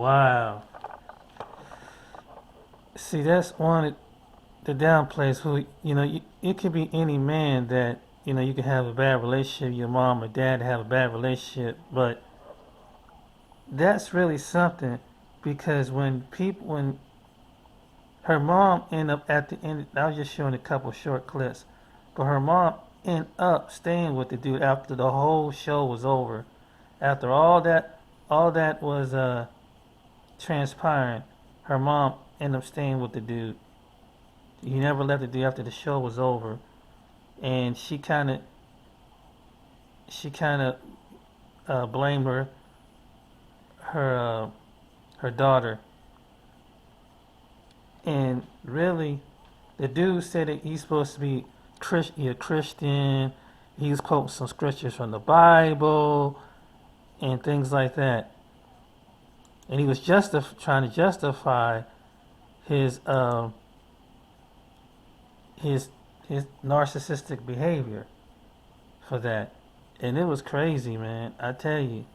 Wow. See, that's one of the downplays who, it could be any man that, you can have a bad relationship, your mom or dad have a bad relationship, but that's really something because when her mom ended up at the end, I was just showing a couple short clips, but her mom ended up staying with the dude after the whole show was over. After all that was transpiring, her mom ended up staying with the dude. He never left the dude after the show was over, and she kind of blamed her her daughter, and really, the dude said that he's supposed to be a Christian. He was quoting some scriptures from the Bible and things like that, and he was trying to justify his his his narcissistic behavior for that, and it was crazy, man. I tell you,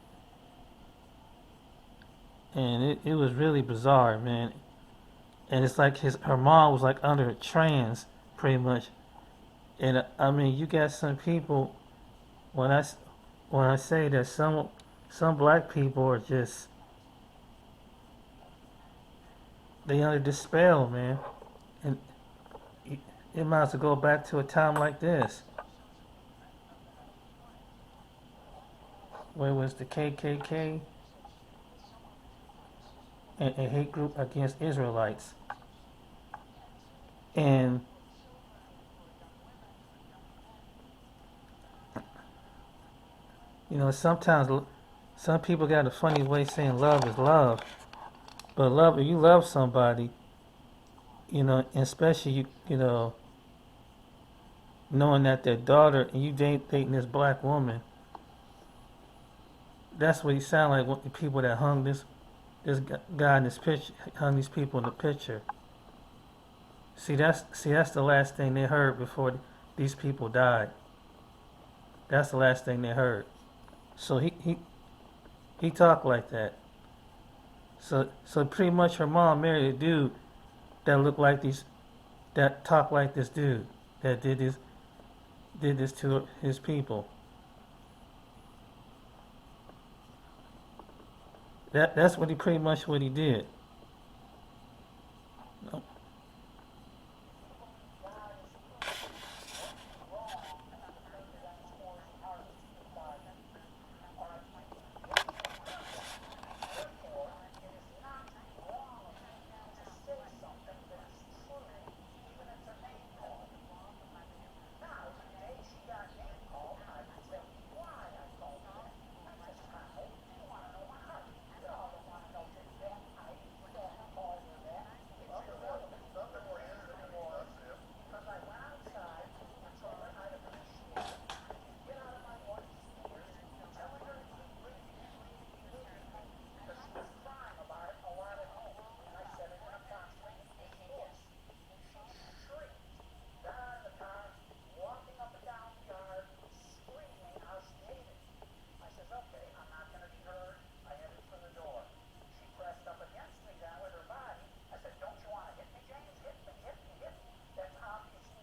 and it was really bizarre, man. And it's like her mom was like under a trance, pretty much. And I mean, you got some people when I say that some black people are just they under this spell, man, and it might as well go back to a time like this, where it was the KKK and a hate group against Israelites, and sometimes some people got a funny way saying love is love, but love if you love somebody, and especially knowing that their daughter and you dating this black woman. That's what he sound like. What the people that hung this guy in this picture hung these people in the picture. See that's the last thing they heard before these people died. That's the last thing they heard. So he talked like that. So pretty much her mom married a dude that looked like that talked like this dude that did this to his people. That's what he pretty much what he did.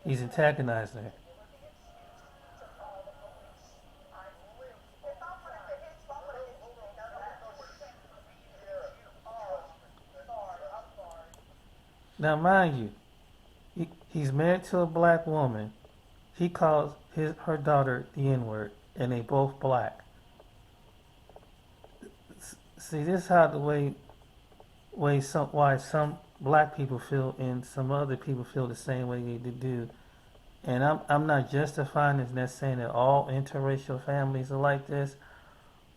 He's antagonizing her. Now, mind you, he's married to a black woman. He calls her daughter the N word, and they both black. See, this is how the why some black people feel and some other people feel the same way they do. And I'm not justifying this, not saying that all interracial families are like this,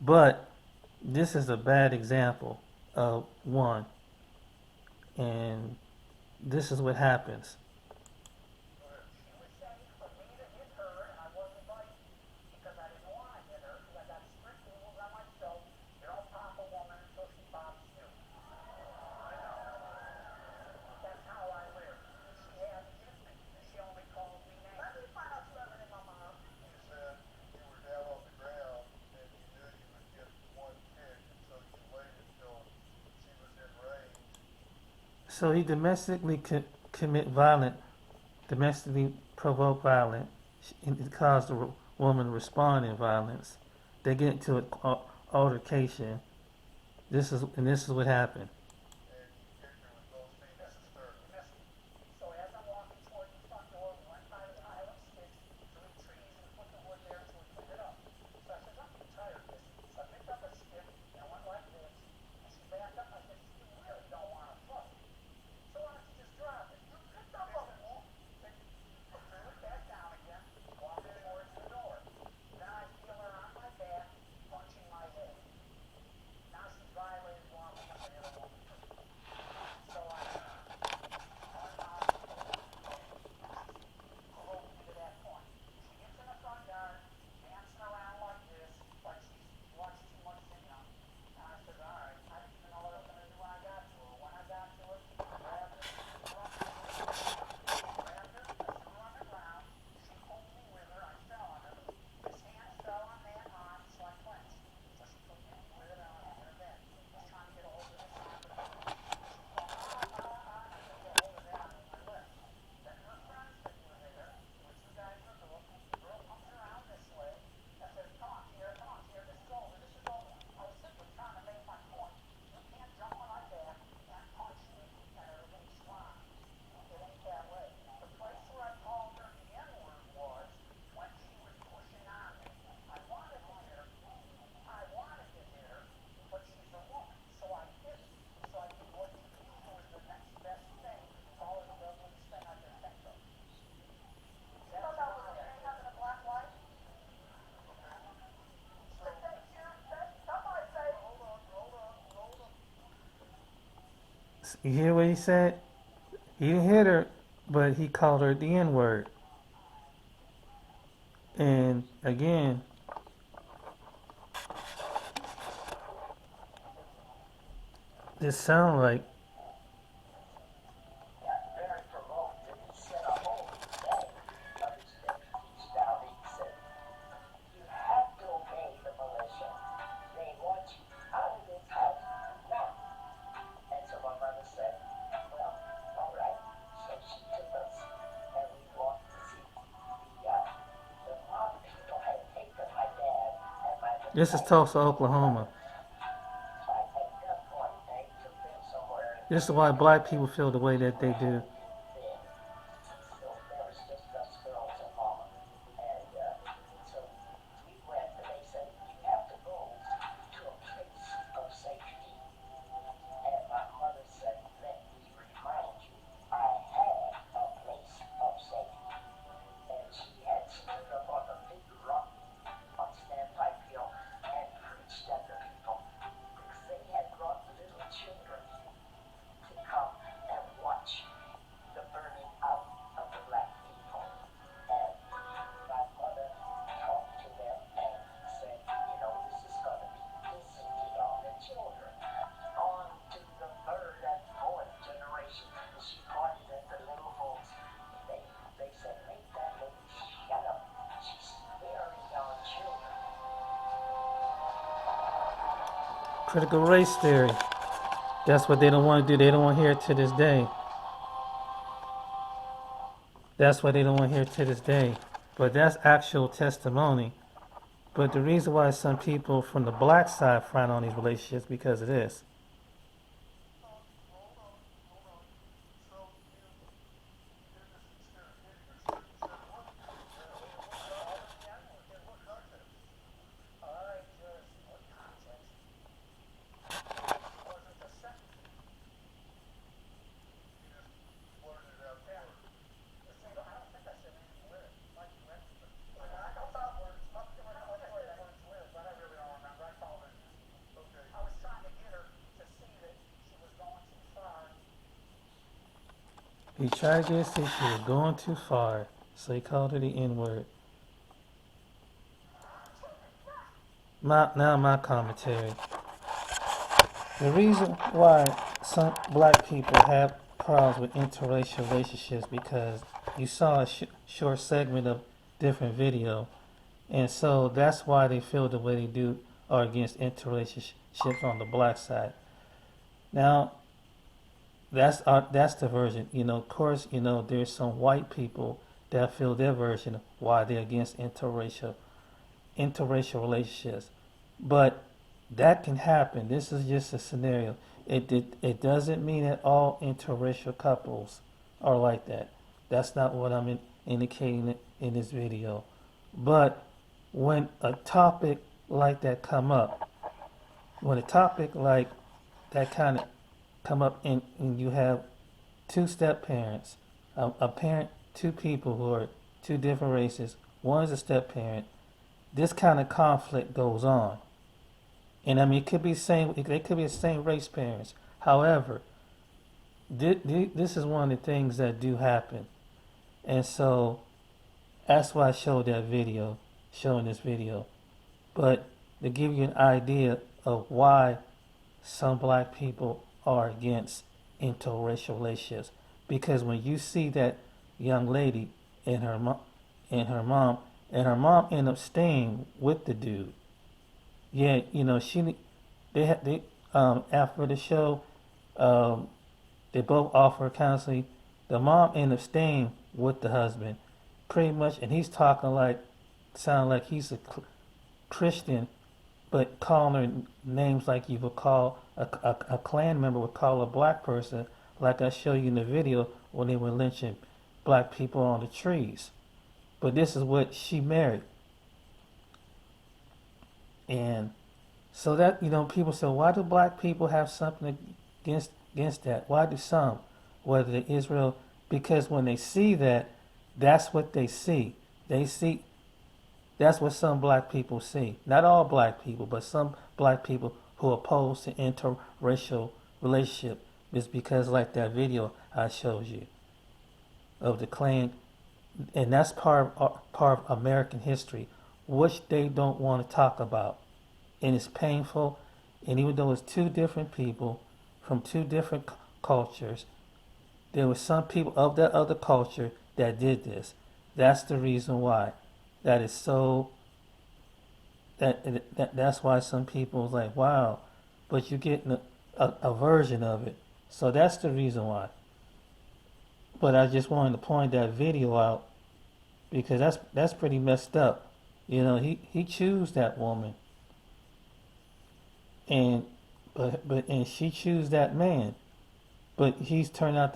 but this is a bad example of one, and this is what happens. So he domestically commit violent, domestically provoke violence, and it caused the woman to respond in violence. They get into an altercation. This is what happened. You hear what he said? He didn't hit her, but he called her the N word. And again, this sound like this is Tulsa, Oklahoma. This is why black people feel the way that they do. Critical race theory. That's what they don't want to do. They don't want to hear it to this day. That's why they don't want to hear it to this day. But that's actual testimony. But the reason why some people from the black side frown on these relationships because of this. He tried to get us to see she was going too far, so he called her the N word. Now my commentary. The reason why some black people have problems with interracial relationships because you saw a short segment of different video, and so that's why they feel the way they do are against interrelationships on the black side. Now, that's the version. Of course, there's some white people that feel their version why they're against interracial relationships. But that can happen. This is just a scenario. It doesn't mean that all interracial couples are like that. That's not what I'm indicating in this video. But when a topic like that come up, when a topic like that kind of come up and you have two step parents, a parent, two people who are two different races, one is a step parent, this kind of conflict goes on. And I mean, it could be same. They could be the same race parents. However, this is one of the things that do happen, and so that's why I showed that video, showing this video. But to give you an idea of why some black people are against interracial relationships, because when you see that young lady and her mom, and her mom, end up staying with the dude. Yeah, they after the show, um, they both offer counseling. The mom ended up staying with the husband, pretty much, and he's talking like, sound like he's a Christian, but calling her names like you would call a Klan member would call a black person, like I show you in the video when they were lynching black people on the trees. But this is what she married, and so that people say, why do black people have something against that? Why do some, whether Israel, because when they see that, that's what they see. They see that's what some black people see. Not all black people, but some black people who oppose to interracial relationship is because, like that video I showed you of the Klan, and that's part of American history, which they don't want to talk about, and it's painful. And even though it's two different people from two different cultures, there were some people of that other culture that did this. That's the reason why. That is so. That's why some people is like, wow, but you're getting a version of it. So that's the reason why. But I just wanted to point that video out because that's pretty messed up. He chose that woman, and and she chose that man, but he's turned out to